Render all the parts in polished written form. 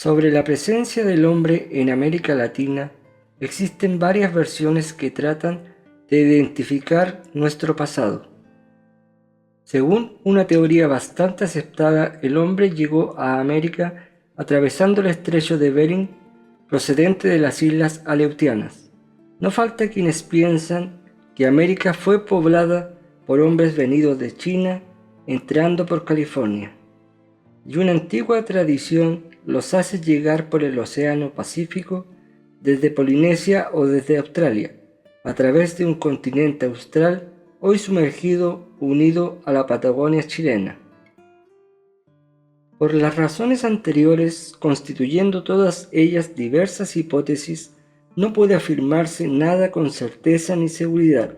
Sobre la presencia del hombre en América Latina, existen varias versiones que tratan de identificar nuestro pasado. Según una teoría bastante aceptada, el hombre llegó a América atravesando el estrecho de Bering procedente de las islas Aleutianas. No falta quienes piensan que América fue poblada por hombres venidos de China entrando por California, y una antigua tradición los hace llegar por el Océano Pacífico desde Polinesia o desde Australia, a través de un continente austral hoy sumergido unido a la Patagonia chilena. Por las razones anteriores, constituyendo todas ellas diversas hipótesis, no puede afirmarse nada con certeza ni seguridad,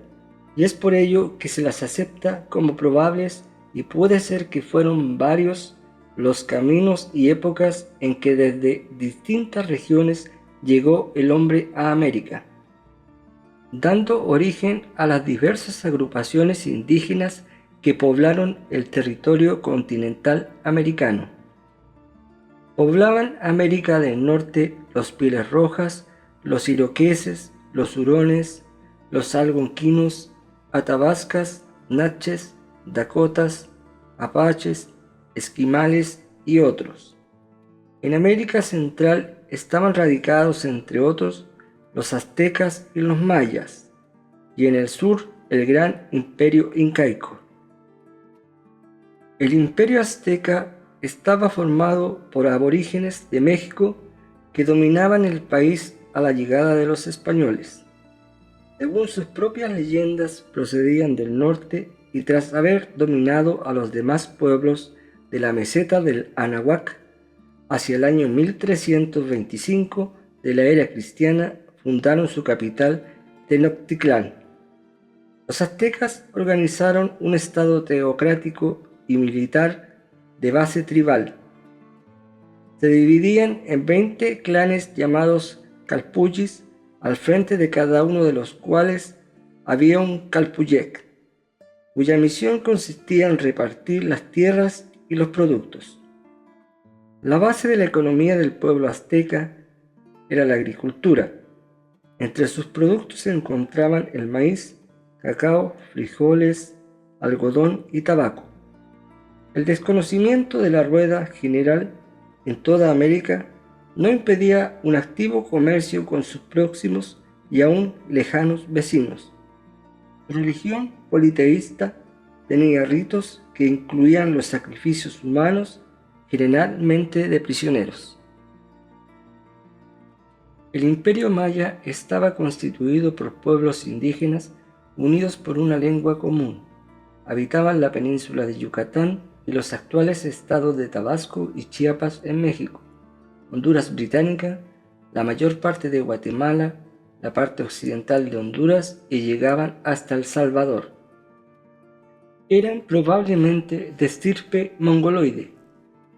y es por ello que se las acepta como probables y puede ser que fueron varios los caminos y épocas en que desde distintas regiones llegó el hombre a América, dando origen a las diversas agrupaciones indígenas que poblaron el territorio continental americano. Poblaban América del Norte los Pieles Rojas, los iroqueses, los hurones, los algonquinos, athabascas, natchez, dakotas, apaches, esquimales y otros. En América Central estaban radicados, entre otros, los aztecas y los mayas, y en el sur el gran imperio incaico. El imperio azteca estaba formado por aborígenes de México que dominaban el país a la llegada de los españoles. Según sus propias leyendas, procedían del norte y tras haber dominado a los demás pueblos de la meseta del Anahuac, hacia el año 1325 de la era cristiana, fundaron su capital, Tenochtitlán. Los aztecas organizaron un estado teocrático y militar de base tribal. Se dividían en 20 clanes llamados calpullis, al frente de cada uno de los cuales había un calpuyec, cuya misión consistía en repartir las tierras y los productos. La base de la economía del pueblo azteca era la agricultura. Entre sus productos se encontraban el maíz, cacao, frijoles, algodón y tabaco. El desconocimiento de la rueda general en toda América no impedía un activo comercio con sus próximos y aún lejanos vecinos. La religión politeísta tenía ritos que incluían los sacrificios humanos, generalmente de prisioneros. El imperio maya estaba constituido por pueblos indígenas unidos por una lengua común. Habitaban la península de Yucatán y los actuales estados de Tabasco y Chiapas en México, Honduras británica, la mayor parte de Guatemala, la parte occidental de Honduras y llegaban hasta El Salvador. Eran probablemente de estirpe mongoloide.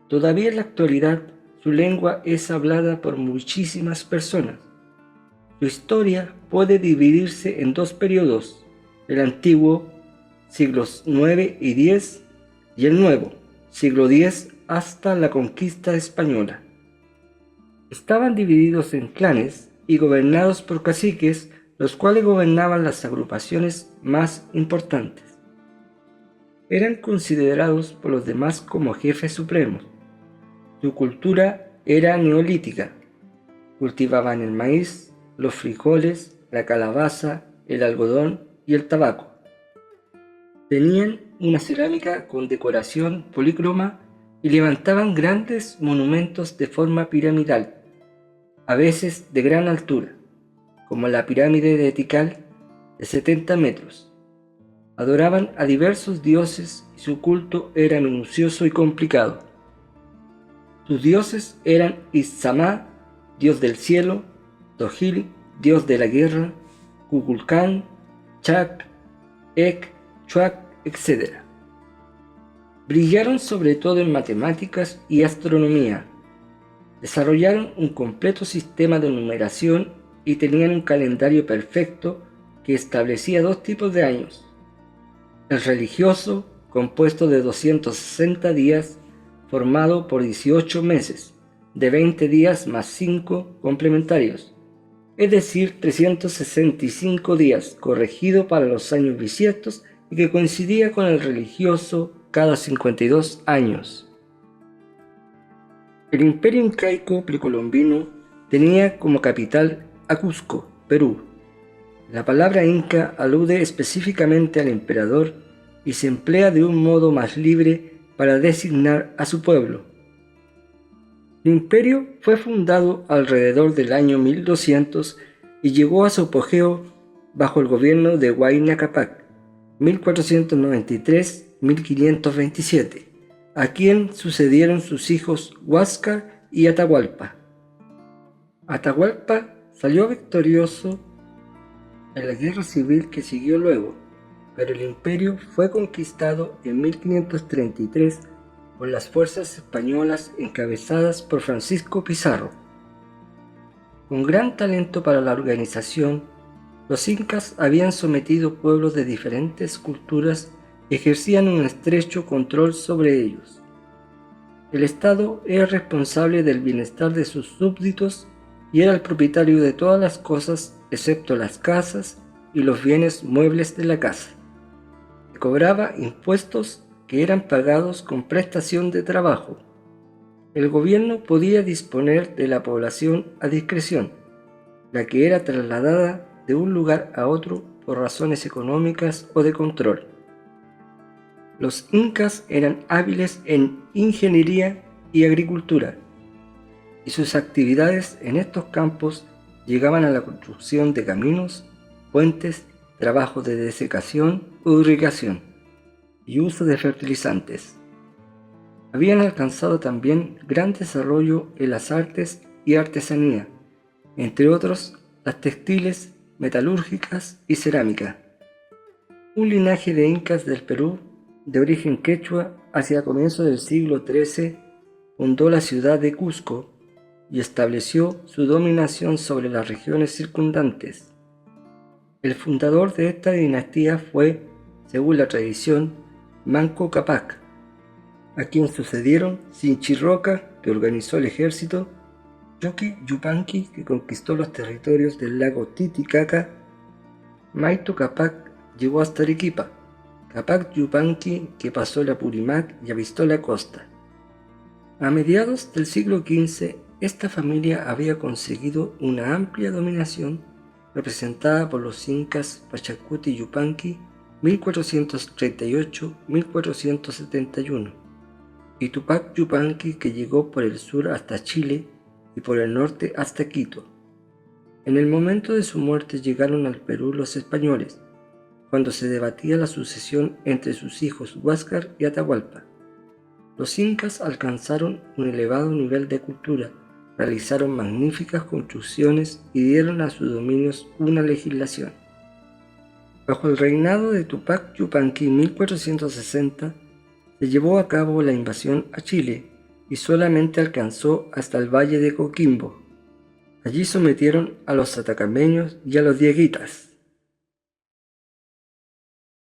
Todavía en la actualidad su lengua es hablada por muchísimas personas. Su historia puede dividirse en dos periodos, el antiguo, siglos IX y X, y el nuevo, siglo X hasta la conquista española. Estaban divididos en clanes y gobernados por caciques, los cuales gobernaban las agrupaciones más importantes. Eran considerados por los demás como jefes supremos. Su cultura era neolítica. Cultivaban el maíz, los frijoles, la calabaza, el algodón y el tabaco. Tenían una cerámica con decoración polícroma y levantaban grandes monumentos de forma piramidal, a veces de gran altura, como la pirámide de Tikal de 70 metros. Adoraban a diversos dioses y su culto era minucioso y complicado. Sus dioses eran Itzamá, dios del cielo, Tojil, dios de la guerra, Kukulcán, Chac, Ek, Chuac, etc. Brillaron sobre todo en matemáticas y astronomía. Desarrollaron un completo sistema de numeración y tenían un calendario perfecto que establecía dos tipos de años: el religioso, compuesto de 260 días, formado por 18 meses, de 20 días más 5 complementarios, es decir, 365 días, corregido para los años bisiestos y que coincidía con el religioso cada 52 años. El imperio incaico precolombino tenía como capital a Cusco, Perú. La palabra inca alude específicamente al emperador y se emplea de un modo más libre para designar a su pueblo. El imperio fue fundado alrededor del año 1200 y llegó a su apogeo bajo el gobierno de Huayna Cápac, 1493-1527, a quien sucedieron sus hijos Huáscar y Atahualpa. Atahualpa salió victorioso en la guerra civil que siguió luego, pero el imperio fue conquistado en 1533 por las fuerzas españolas encabezadas por Francisco Pizarro. Con gran talento para la organización, los incas habían sometido pueblos de diferentes culturas y ejercían un estrecho control sobre ellos. El Estado era responsable del bienestar de sus súbditos y era el propietario de todas las cosas excepto las casas y los bienes muebles de la casa. Cobraba impuestos que eran pagados con prestación de trabajo. El gobierno podía disponer de la población a discreción, la que era trasladada de un lugar a otro por razones económicas o de control. Los incas eran hábiles en ingeniería y agricultura, y sus actividades en estos campos llegaban a la construcción de caminos, puentes, trabajos de desecación o irrigación y uso de fertilizantes. Habían alcanzado también gran desarrollo en las artes y artesanía, entre otros las textiles, metalúrgicas y cerámica. Un linaje de incas del Perú, de origen quechua, hacia comienzos del siglo XIII, fundó la ciudad de Cusco y estableció su dominación sobre las regiones circundantes. El fundador de esta dinastía fue, según la tradición, Manco Cápac, a quien sucedieron Sinchi-Roca, que organizó el ejército, Yoki Yupanqui, que conquistó los territorios del lago Titicaca. Manco Cápac llegó hasta Arequipa, Cápac Yupanqui, que pasó el Apurímac y avistó la costa. A mediados del siglo XV, esta familia había conseguido una amplia dominación representada por los incas Pachacuti Yupanqui 1438-1471 y Tupac Yupanqui, que llegó por el sur hasta Chile y por el norte hasta Quito. En el momento de su muerte llegaron al Perú los españoles, cuando se debatía la sucesión entre sus hijos Huáscar y Atahualpa. Los incas alcanzaron un elevado nivel de cultura, realizaron magníficas construcciones y dieron a sus dominios una legislación. Bajo el reinado de Tupac Yupanqui en 1460, se llevó a cabo la invasión a Chile y solamente alcanzó hasta el valle de Coquimbo. Allí sometieron a los atacameños y a los dieguitas.